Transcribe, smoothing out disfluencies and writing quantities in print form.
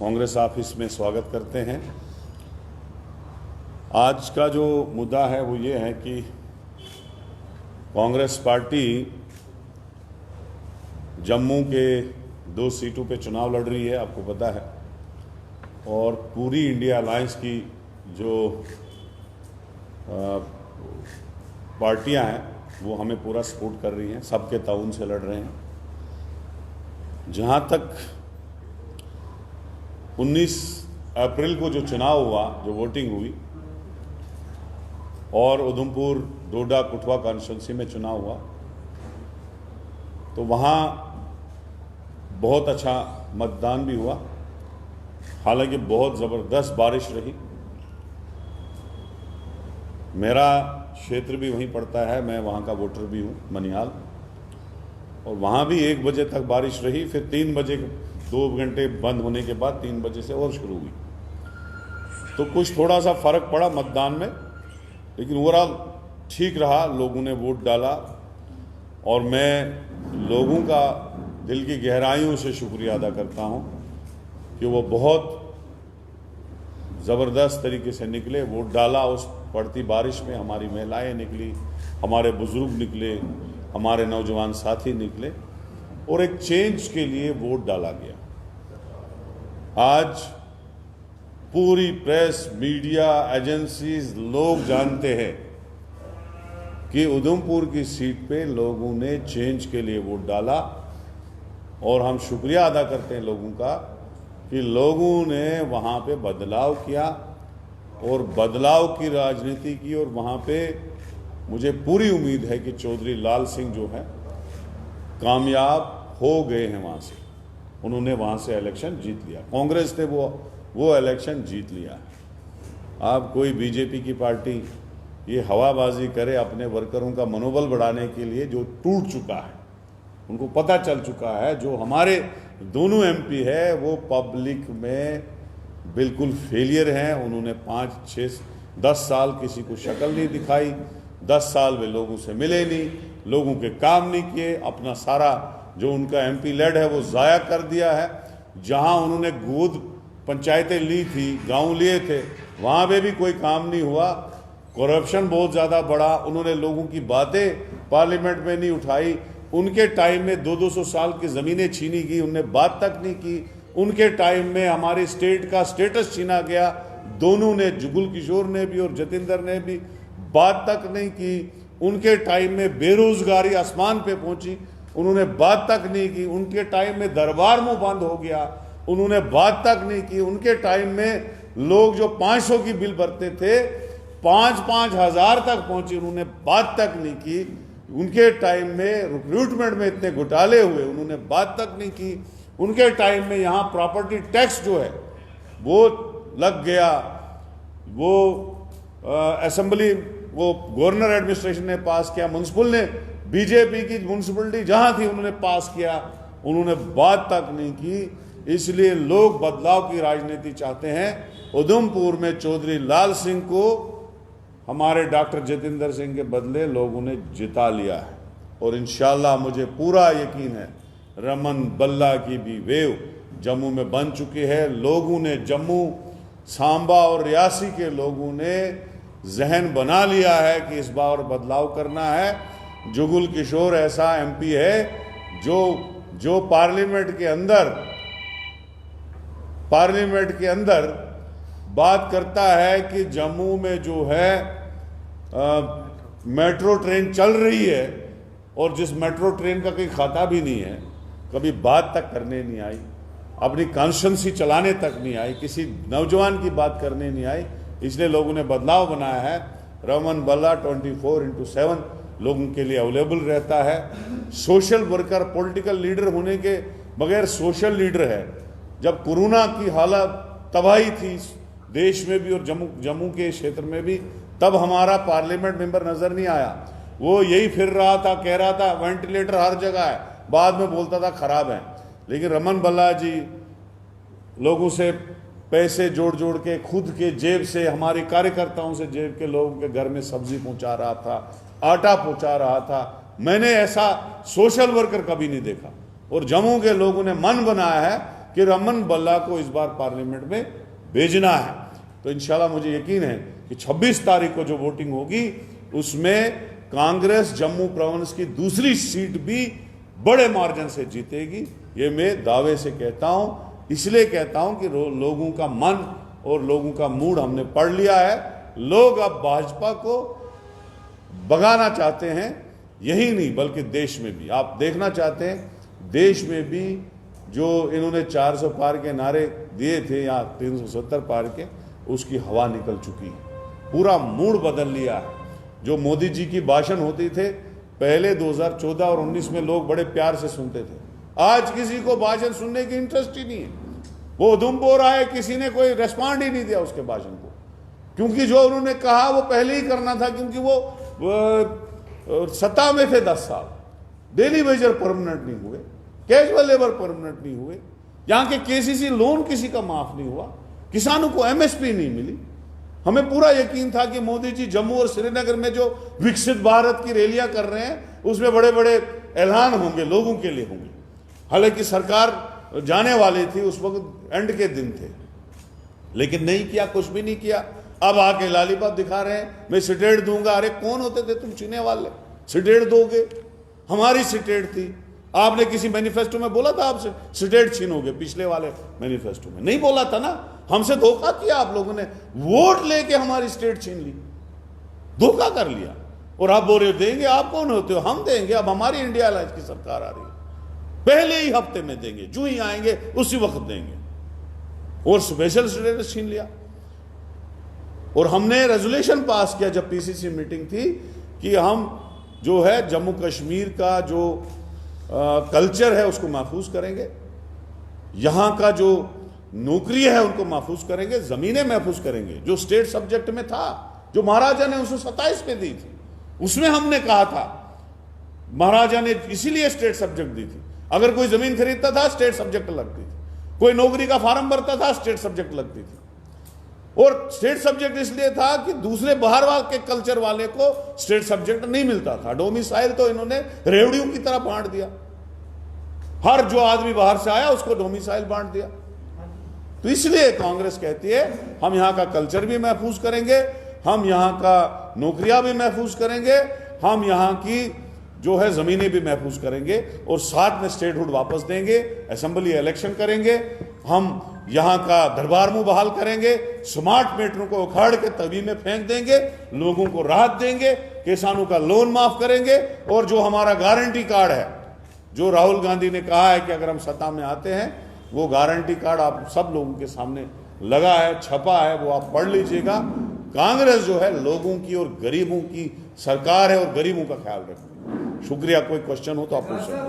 Congress office में स्वागत करते हैं। आज का जो मुद्दा है वो ये है कि कांग्रेस पार्टी जम्मू के 2 सीटों पे चुनाव लड़ रही है, आपको पता है। और पूरी इंडिया अलायंस की जो पार्टियां हैं वो हमें पूरा सपोर्ट कर रही हैं, सबके ताउन से लड़ रहे हैं। जहां तक 19 अप्रैल को जो चुनाव हुआ, जो वोटिंग हुई, और उधमपुर डोडा कठुआ कॉन्स्टिट्यूंसी में चुनाव हुआ, तो वहाँ बहुत अच्छा मतदान भी हुआ। हालांकि बहुत ज़बरदस्त बारिश रही। मेरा क्षेत्र भी वहीं पड़ता है, मैं वहाँ का वोटर भी हूँ, मनिहाल। और वहाँ भी 1 बजे तक बारिश रही, फिर 3 बजे 2 घंटे बंद होने के बाद 3 बजे से और शुरू हुई। तो कुछ थोड़ा सा फ़र्क पड़ा मतदान में, लेकिन ओवरऑल ठीक रहा, लोगों ने वोट डाला। और मैं लोगों का दिल की गहराइयों से शुक्रिया अदा करता हूँ कि वो बहुत ज़बरदस्त तरीके से निकले, वोट डाला। उस पड़ती बारिश में हमारी महिलाएं निकली, हमारे बुज़ुर्ग निकले, हमारे नौजवान साथी निकले, और एक चेंज के लिए वोट डाला गया। आज पूरी प्रेस, मीडिया, एजेंसीज, लोग जानते हैं कि उधमपुर की सीट पे लोगों ने चेंज के लिए वोट डाला। और हम शुक्रिया अदा करते हैं लोगों का कि लोगों ने वहाँ पे बदलाव किया और बदलाव की राजनीति की। और वहाँ पे मुझे पूरी उम्मीद है कि चौधरी लाल सिंह जो है कामयाब हो गए हैं। वहाँ से उन्होंने वहाँ से इलेक्शन जीत लिया, कांग्रेस ने वो इलेक्शन जीत लिया है। अब कोई बीजेपी की पार्टी ये हवाबाजी करे अपने वर्करों का मनोबल बढ़ाने के लिए, जो टूट चुका है, उनको पता चल चुका है। जो हमारे दोनों एमपी है वो पब्लिक में बिल्कुल फेलियर हैं। उन्होंने 5, 6, 10 साल किसी को शक्ल नहीं दिखाई, 10 साल वे लोगों से मिले नहीं, लोगों के काम नहीं किए, अपना सारा जो उनका एमपी लेड है वो ज़ाया कर दिया है। जहां उन्होंने गोद पंचायतें ली थी, गांव लिए थे, वहां पे भी कोई काम नहीं हुआ। करप्शन बहुत ज़्यादा बढ़ा। उन्होंने लोगों की बातें पार्लियामेंट में नहीं उठाई। उनके टाइम में 200-200 साल की ज़मीनें छीनी गई, उनने बात तक नहीं की। उनके टाइम में हमारे स्टेट का स्टेटस छीना गया। दोनों ने, जुगल किशोर ने भी और जतिंदर ने भी, बात तक नहीं की। उनके टाइम में बेरोजगारी आसमान पे पहुंची, उन्होंने बात तक नहीं की। उनके टाइम में दरबार मुंह बंद हो गया, उन्होंने बात तक नहीं की। उनके टाइम में लोग जो 500 की बिल भरते थे 5-5 हज़ार तक पहुंचे, उन्होंने बात तक नहीं की। उनके टाइम में रिक्रूटमेंट में इतने घोटाले हुए, उन्होंने बात तक नहीं की। उनके टाइम में यहाँ प्रॉपर्टी टैक्स जो है वो लग गया, वो असेंबली, वो गवर्नर एडमिनिस्ट्रेशन ने पास किया, म्युनिसिपल ने, बीजेपी की म्युनिसिपलिटी जहाँ थी उन्होंने पास किया, उन्होंने बात तक नहीं की। इसलिए लोग बदलाव की राजनीति चाहते हैं। उधमपुर में चौधरी लाल सिंह को हमारे डॉक्टर जतिंदर सिंह के बदले लोगों ने जिता लिया है। और इंशाल्लाह मुझे पूरा यकीन है रमन बल्ला की भी वेव जम्मू में बन चुकी है। लोगों ने, जम्मू, सांबा और रियासी के लोगों ने जहन बना लिया है कि इस बार बदलाव करना है। जुगल किशोर ऐसा एमपी है जो पार्लियामेंट के अंदर बात करता है कि जम्मू में जो है मेट्रो ट्रेन चल रही है, और जिस मेट्रो ट्रेन का कोई खाता भी नहीं है, कभी बात तक करने नहीं आई, अपनी कॉन्स्टिट्यूंसी चलाने तक नहीं आई, किसी नौजवान की बात करने नहीं आई। इसलिए लोगों ने बदलाव बनाया है। रमन बल्ला 24/7 लोगों के लिए अवेलेबल रहता है। सोशल वर्कर, पॉलिटिकल लीडर होने के बगैर सोशल लीडर है। जब कोरोना की हालत तबाही थी देश में भी और जम्मू के क्षेत्र में भी, तब हमारा पार्लियामेंट मेंबर नजर नहीं आया। वो यही फिर रहा था, कह रहा था वेंटिलेटर हर जगह है, बाद में बोलता था खराब है। लेकिन रमन बल्ला जी लोगों से पैसे जोड़ जोड़ के, खुद के जेब से, हमारे कार्यकर्ताओं से जेब के लोगों के घर में सब्जी पहुंचा रहा था, आटा पहुंचा रहा था। मैंने ऐसा सोशल वर्कर कभी नहीं देखा। और जम्मू के लोगों ने मन बनाया है कि रमन बल्ला को इस बार पार्लियामेंट में भेजना है। तो इंशाल्लाह मुझे यकीन है कि 26 तारीख को जो वोटिंग होगी उसमें कांग्रेस जम्मू प्रोविंस की दूसरी सीट भी बड़े मार्जिन से जीतेगी। ये मैं दावे से कहता हूं, इसलिए कहता हूं कि लोगों का मन और लोगों का मूड हमने पढ़ लिया है। लोग अब भाजपा को भगाना चाहते हैं, यही नहीं बल्कि देश में भी आप देखना चाहते हैं। देश में भी जो इन्होंने 400 पार के नारे दिए थे या 370 पार के, उसकी हवा निकल चुकी है, पूरा मूड बदल लिया है। जो मोदी जी की भाषण होती थे पहले 2014 और 19 में लोग बड़े प्यार से सुनते थे, आज किसी को भाषण सुनने की इंटरेस्ट ही नहीं है। वो उधमपुर आए, किसी ने कोई रेस्पॉन्ड ही नहीं दिया उसके भाषण को, क्योंकि जो उन्होंने कहा वो पहले ही करना था, क्योंकि वो सत्ता में थे 10 साल, डेली वेजर परमानेंट नहीं हुए, कैजुअल लेबर परमानेंट नहीं हुए, यहाँ के केसीसी लोन किसी का माफ नहीं हुआ, किसानों को एमएसपी नहीं मिली। हमें पूरा यकीन था कि मोदी जी जम्मू और श्रीनगर में जो विकसित भारत की रैलियां कर रहे हैं उसमें बड़े बड़े ऐलान होंगे, लोगों के लिए होंगे। हालांकि सरकार जाने वाली थी, उस वक्त एंड के दिन थे, लेकिन नहीं किया, कुछ भी नहीं किया। अब आके लालीपाप दिखा रहे हैं, मैं सिटेट दूंगा। अरे कौन होते थे तुम चीने वाले, सिटेट दोगे? हमारी सिटेट थी। आपने किसी मैनिफेस्टो में बोला था आपसे सिटेट छीनोगे? पिछले वाले मैनिफेस्टो में नहीं बोला था ना। हमसे धोखा किया आप लोगों ने, वोट लेके हमारी स्टेट छीन ली, धोखा कर लिया। और आप बोल रहे हो देंगे, आप कौन होते हो? हम देंगे। अब हमारी इंडिया अलायंस की सरकार आ रही है, पहले ही हफ्ते में देंगे, जो ही आएंगे उसी वक्त देंगे। और स्पेशल स्टेटस छीन लिया। और हमने रेजोल्यूशन पास किया जब पीसीसी मीटिंग थी कि हम जो है जम्मू कश्मीर का जो कल्चर है उसको महफूज करेंगे, यहां का जो नौकरी है उनको महफूज करेंगे, जमीनें महफूज करेंगे। जो स्टेट सब्जेक्ट में था, जो महाराजा ने 1927 में दी थी, उसमें हमने कहा था, महाराजा ने इसीलिए स्टेट सब्जेक्ट दी थी। अगर कोई जमीन खरीदता था स्टेट सब्जेक्ट लगती थी, कोई नौकरी का फॉर्म भरता था स्टेट सब्जेक्ट लगती थी। और स्टेट सब्जेक्ट इसलिए था कि दूसरे बाहर के कल्चर वाले को स्टेट सब्जेक्ट नहीं मिलता था। डोमिसाइल तो इन्होंने रेवड़ियों की तरह बांट दिया, हर जो आदमी बाहर से आया उसको डोमिसाइल बांट दिया। तो इसलिए कांग्रेस कहती है हम यहां का कल्चर भी महफूज करेंगे, हम यहां का नौकरियां भी महफूज करेंगे, हम यहां की जो है जमीनें भी महफूज करेंगे, और साथ में स्टेटहुड वापस देंगे, असेंबली इलेक्शन करेंगे, हम यहां का दरबार मुंह बहाल करेंगे, स्मार्ट मीटरों को उखाड़ के तवी में फेंक देंगे, लोगों को राहत देंगे, किसानों का लोन माफ करेंगे। और जो हमारा गारंटी कार्ड है, जो राहुल गांधी ने कहा है कि अगर हम सत्ता में आते हैं, वो गारंटी कार्ड आप सब लोगों के सामने लगा है, छपा है, वो आप पढ़ लीजिएगा। कांग्रेस जो है लोगों की और गरीबों की सरकार है और गरीबों का ख्याल रखेगी। शुक्रिया। कोई क्वेश्चन हो तो आप पूछ सकते हैं।